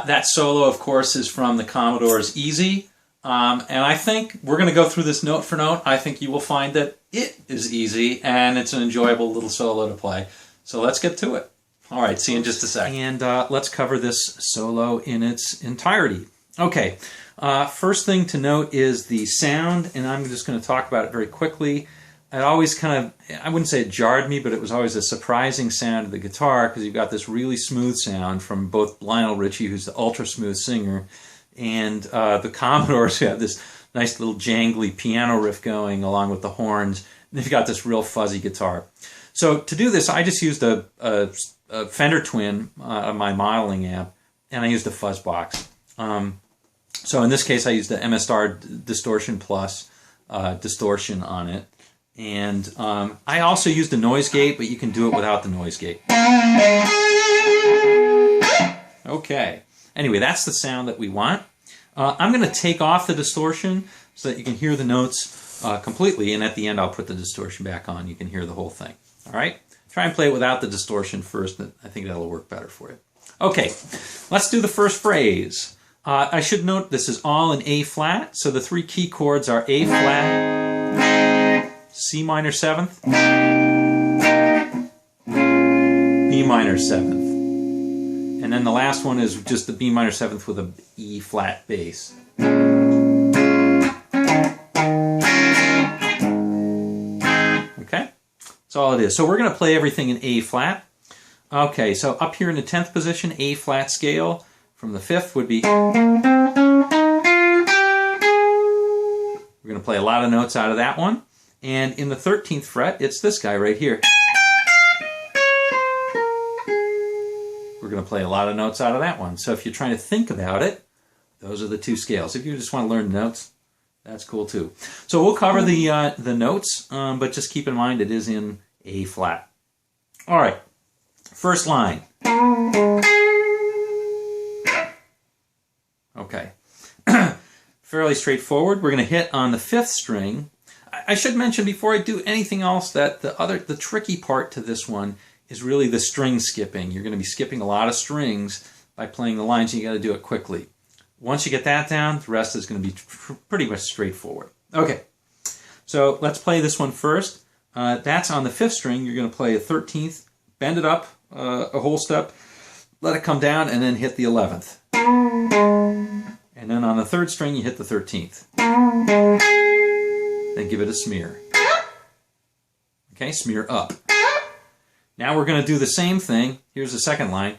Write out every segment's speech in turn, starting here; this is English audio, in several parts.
That solo, of course, is from the Commodores Easy, and I think we're going to go through this note for note. I think you will find that it is easy, and it's an enjoyable little solo to play. So let's get to it. All right, see you in just a sec. And let's cover this solo in its entirety. Okay, first thing to note is the sound, and I'm just going to talk about it very quickly. It always kind of, I wouldn't say it jarred me, but it was always a surprising sound of the guitar because you've got this really smooth sound from both Lionel Richie, who's the ultra smooth singer, and the Commodores, who have this nice little jangly piano riff going along with the horns. And you've got this real fuzzy guitar. So to do this, I just used a Fender Twin of my modeling amp, and I used a fuzz box. So in this case, I used the MSR Distortion Plus distortion on it. And I also used a noise gate, but you can do it without the noise gate. Okay. Anyway, that's the sound that we want. I'm going to take off the distortion so that you can hear the notes completely, and at the end I'll put the distortion back on. You can hear the whole thing. All right? Try and play it without the distortion first. I think that'll work better for you. Okay, let's do the first phrase. I should note this is all in A flat, so the three key chords are A flat, C minor 7th, B minor 7th. And then the last one is just the B minor 7th with a E flat bass. Okay, that's all it is. So we're going to play everything in A flat. Okay, so up here in the 10th position, A flat scale, from the 5th would be... We're going to play a lot of notes out of that one. And in the 13th fret, it's this guy right here. We're going to play a lot of notes out of that one. So if you're trying to think about it, those are the two scales. If you just want to learn notes, that's cool too. So we'll cover the notes, but just keep in mind it is in A flat. All right, first line. Okay, fairly straightforward. We're going to hit on the 5th string. I should mention before I do anything else that the tricky part to this one is really the string skipping. You're going to be skipping a lot of strings by playing the lines, and you got to do it quickly. Once you get that down, the rest is going to be pretty much straightforward. Okay, so let's play this one first. That's on the 5th string. You're going to play a 13th, bend it up a whole step, let it come down, and then hit the 11th. And then on the 3rd string, you hit the 13th. Then give it a smear. Okay, smear up. Now we're going to do the same thing. Here's the second line.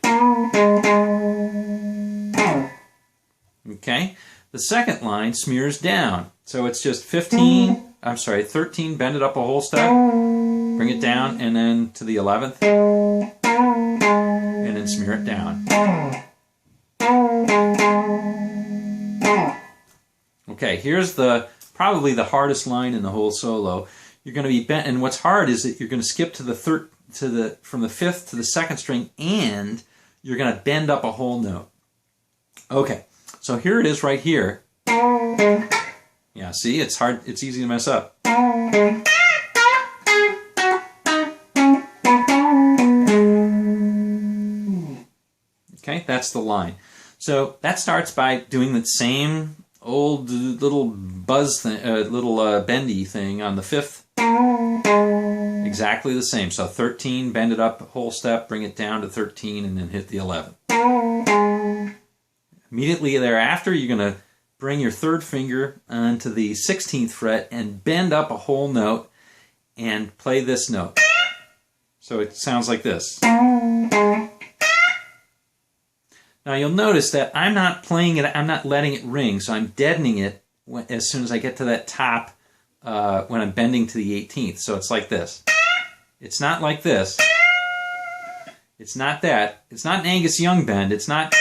Okay, the second line smears down. So it's just 13, bend it up a whole step, bring it down, and then to the 11th, and then smear it down. Okay, here's probably the hardest line in the whole solo. You're going to be bent, and what's hard is that you're going to skip to from the 5th to the 2nd string, and you're going to bend up a whole note. Okay, so here it is right here. Yeah, see, it's hard. It's easy to mess up. Okay, that's the line. So that starts by doing the same old little buzz thing, bendy thing on the 5th. Exactly the same. So 13, bend it up a whole step, bring it down to 13, and then hit the 11th. Immediately thereafter, you're going to bring your 3rd finger onto the 16th fret and bend up a whole note and play this note. So it sounds like this. Now you'll notice that I'm not playing it, I'm not letting it ring, so I'm deadening it as soon as I get to that top when I'm bending to the 18th. So it's like this. It's not like this. It's not that. It's not an Angus Young bend. It's not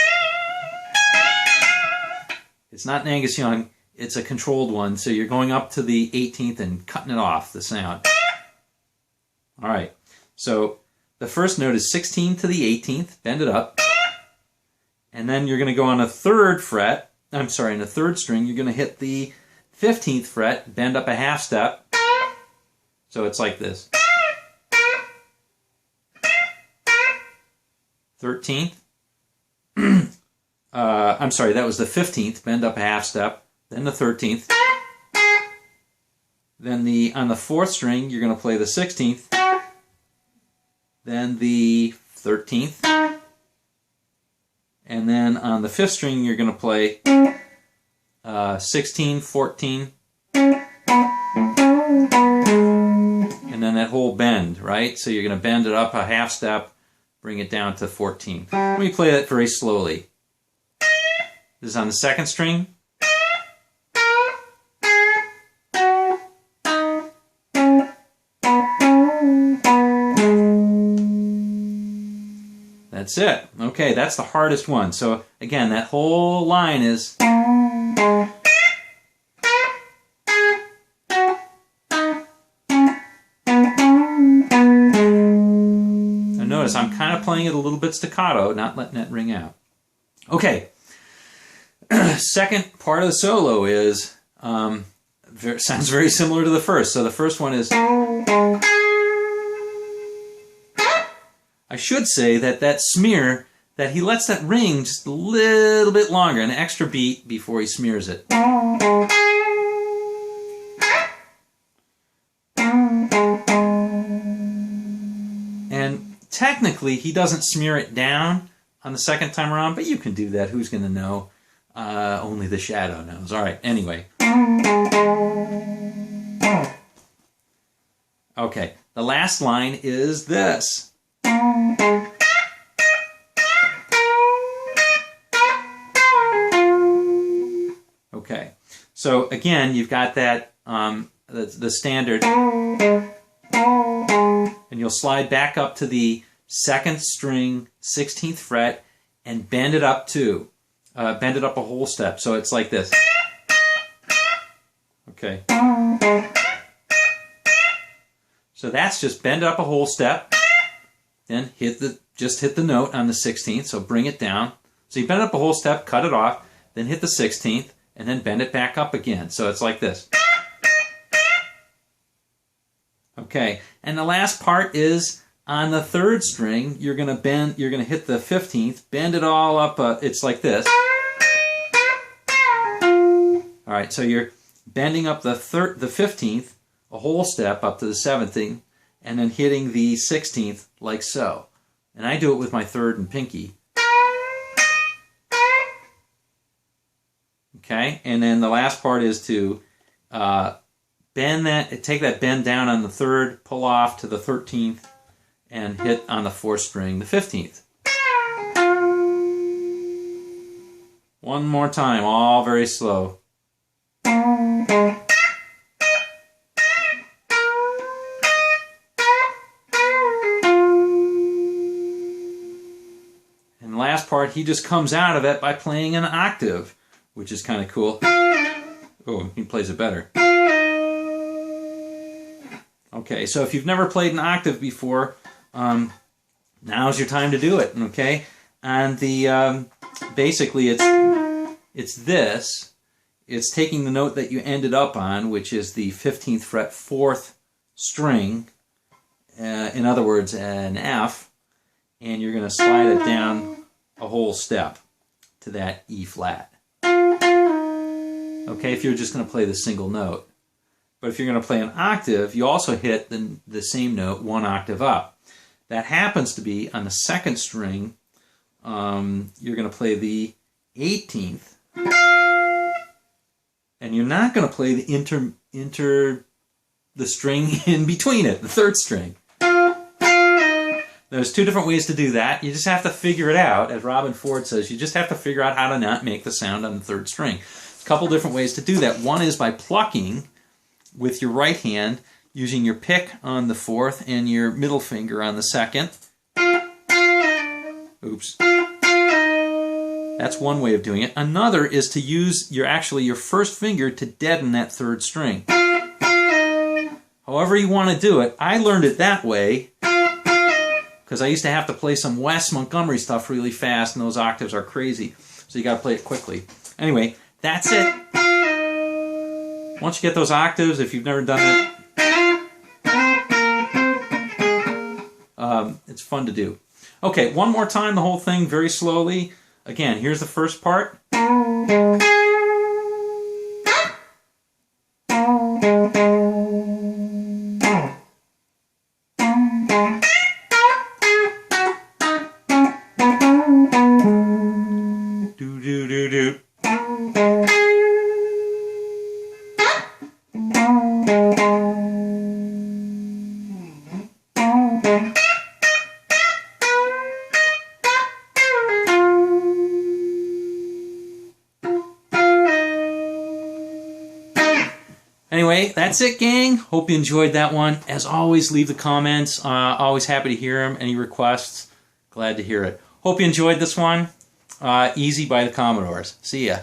an Angus Young. It's a controlled one. So you're going up to the 18th and cutting it off, the sound. All right. So the first note is 16 to the 18th. Bend it up. And then you're going to go on a third fret. I'm sorry, in the third string, you're going to hit the 15th fret, bend up a half step. So it's like this. 13th. I'm sorry, that was the 15th, bend up a half step. Then the 13th. Then on the fourth string, you're going to play the 16th. Then the 13th. And then on the fifth string, you're going to play 16, 14, and then that whole bend, right? So you're going to bend it up a half step, bring it down to 14. Let me play that very slowly. This is on the second string. That's it. Okay, that's the hardest one. So again, that whole line is... Now notice I'm kind of playing it a little bit staccato, not letting it ring out. Okay, second part of the solo is, sounds very similar to the first. So the first one is... I should say that smear, that he lets that ring just a little bit longer, an extra beat before he smears it. And technically, he doesn't smear it down on the second time around, but you can do that. Who's going to know? Only the shadow knows. All right, anyway. Okay, the last line is this. Okay, so again, you've got that the standard, and you'll slide back up to the second string, 16th fret, and bend it up too. Bend it up a whole step, so it's like this. Okay. So that's just bend it up a whole step. Then just hit the note on the 16th, so bring it down. So you bend it up a whole step, cut it off, then hit the 16th, and then bend it back up again. So it's like this. Okay, and the last part is on the third string, you're going to hit the 15th, bend it all up, it's like this. All right, so you're bending up the 15th, a whole step up to the 17th, and then hitting the 16th like so. And I do it with my third and pinky. Okay, and then the last part is to take that bend down on the third, pull off to the 13th, and hit on the fourth string the 15th. One more time, all very slow. And the last part, he just comes out of it by playing an octave, which is kind of cool. Oh, he plays it better. Okay, so if you've never played an octave before, now's your time to do it, okay? And basically it's this. It's taking the note that you ended up on, which is the 15th fret 4th string, in other words, an F, and you're going to slide it down a whole step to that E flat. Okay, if you're just going to play the single note. But if you're going to play an octave, you also hit the same note one octave up. That happens to be on the second string. You're going to play the 18th. And you're not going to play the the string in between it, the third string. There's two different ways to do that. You just have to figure it out. As Robin Ford says, you just have to figure out how to not make the sound on the third string. A couple different ways to do that. One is by plucking with your right hand, using your pick on the fourth and your middle finger on the second. Oops. That's one way of doing it. Another is to use your first finger to deaden that third string. However you want to do it, I learned it that way because I used to have to play some Wes Montgomery stuff really fast, and those octaves are crazy. So you got to play it quickly. Anyway, that's it. Once you get those octaves, if you've never done it, it's fun to do. Okay, one more time, the whole thing very slowly. Again, here's the first part. Do do do do. Anyway, that's it, gang. Hope you enjoyed that one. As always, leave the comments. Always happy to hear them. Any requests, glad to hear it. Hope you enjoyed this one. Easy by the Commodores. See ya.